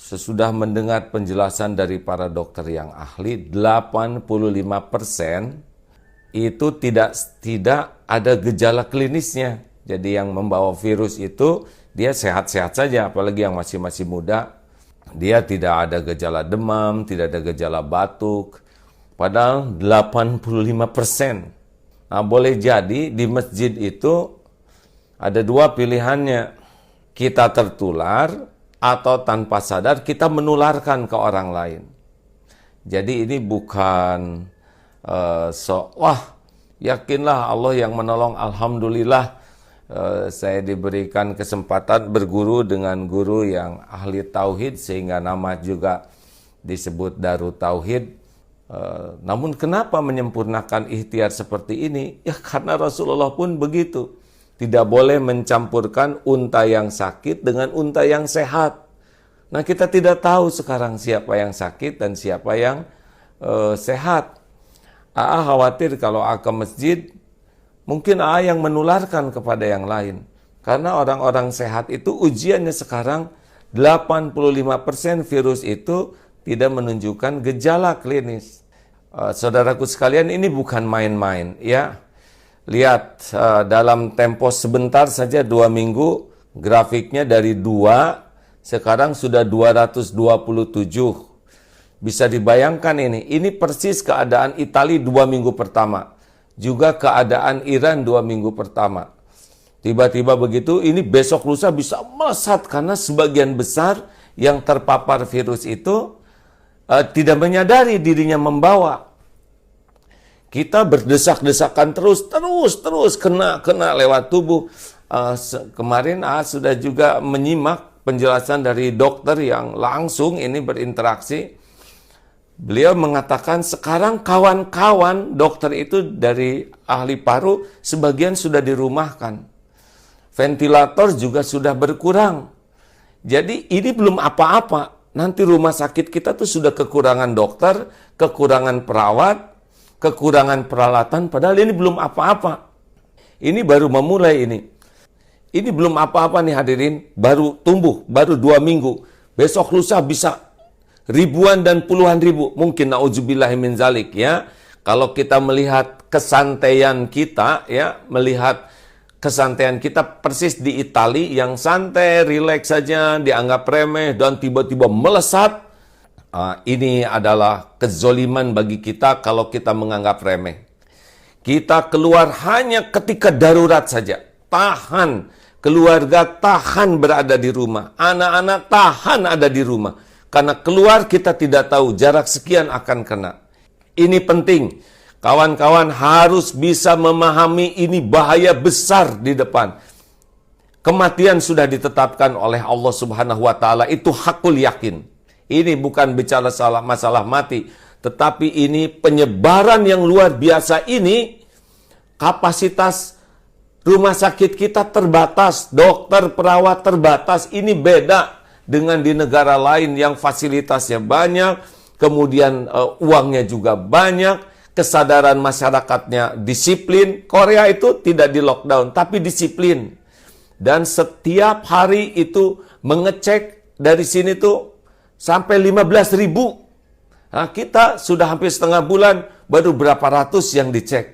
sesudah mendengar penjelasan dari para dokter yang ahli, 85% itu tidak ada gejala klinisnya. Jadi yang membawa virus itu dia sehat-sehat saja, apalagi yang masih muda. Dia tidak ada gejala demam, tidak ada gejala batuk. Padahal 85%. Nah, boleh jadi di masjid itu ada dua pilihannya. Kita tertular atau tanpa sadar kita menularkan ke orang lain. Jadi ini bukan yakinlah Allah yang menolong, alhamdulillah. Saya diberikan kesempatan berguru dengan guru yang ahli tauhid sehingga nama juga disebut Darut Tauhid. Namun kenapa menyempurnakan ikhtiar seperti ini? Ya karena Rasulullah pun begitu. Tidak boleh mencampurkan unta yang sakit dengan unta yang sehat. Nah kita tidak tahu sekarang siapa yang sakit dan siapa yang sehat. Khawatir kalau ke masjid, mungkin yang menularkan kepada yang lain. Karena orang-orang sehat itu ujiannya sekarang 85% virus itu tidak menunjukkan gejala klinis. Saudaraku sekalian, ini bukan main-main ya. Lihat dalam tempo sebentar saja 2 minggu grafiknya dari 2 sekarang sudah 227. Bisa dibayangkan ini persis keadaan Italia 2 minggu pertama. Juga keadaan Iran 2 minggu pertama. Tiba-tiba begitu, ini besok lusa bisa melesat karena sebagian besar yang terpapar virus itu tidak menyadari dirinya membawa. Kita berdesak-desakan terus kena lewat tubuh. Kemarin sudah juga menyimak penjelasan dari dokter yang langsung ini berinteraksi. Beliau mengatakan sekarang kawan-kawan dokter itu dari ahli paru sebagian sudah dirumahkan. Ventilator juga sudah berkurang. Jadi ini belum apa-apa. Nanti rumah sakit kita tuh sudah kekurangan dokter, kekurangan perawat, kekurangan peralatan, padahal ini belum apa-apa. Ini baru memulai ini. Ini belum apa-apa nih hadirin, baru tumbuh, baru 2 minggu. Besok lusa bisa ribuan dan puluhan ribu. Mungkin na'udzubillahi min zalik ya. Kalau kita melihat kesantaian kita ya, melihat kesantaian kita persis di Italia yang santai, rileks saja, dianggap remeh dan tiba-tiba melesat. Ini adalah kezoliman bagi kita kalau kita menganggap remeh. Kita keluar hanya ketika darurat saja. Tahan, keluarga tahan berada di rumah. Anak-anak tahan ada di rumah. Karena keluar kita tidak tahu jarak sekian akan kena. Ini penting. Kawan-kawan harus bisa memahami ini bahaya besar di depan. Kematian sudah ditetapkan oleh Allah Subhanahu wa taala, itu hakul yakin. Ini bukan bicara masalah mati, tetapi ini penyebaran yang luar biasa ini. Kapasitas rumah sakit kita terbatas, dokter, perawat terbatas. Ini beda dengan di negara lain yang fasilitasnya banyak, kemudian uangnya juga banyak, kesadaran masyarakatnya disiplin. Korea itu tidak di lockdown, tapi disiplin. Dan setiap hari itu mengecek dari sini tuh sampai 15.000. Nah, kita sudah hampir setengah bulan, baru berapa ratus yang dicek.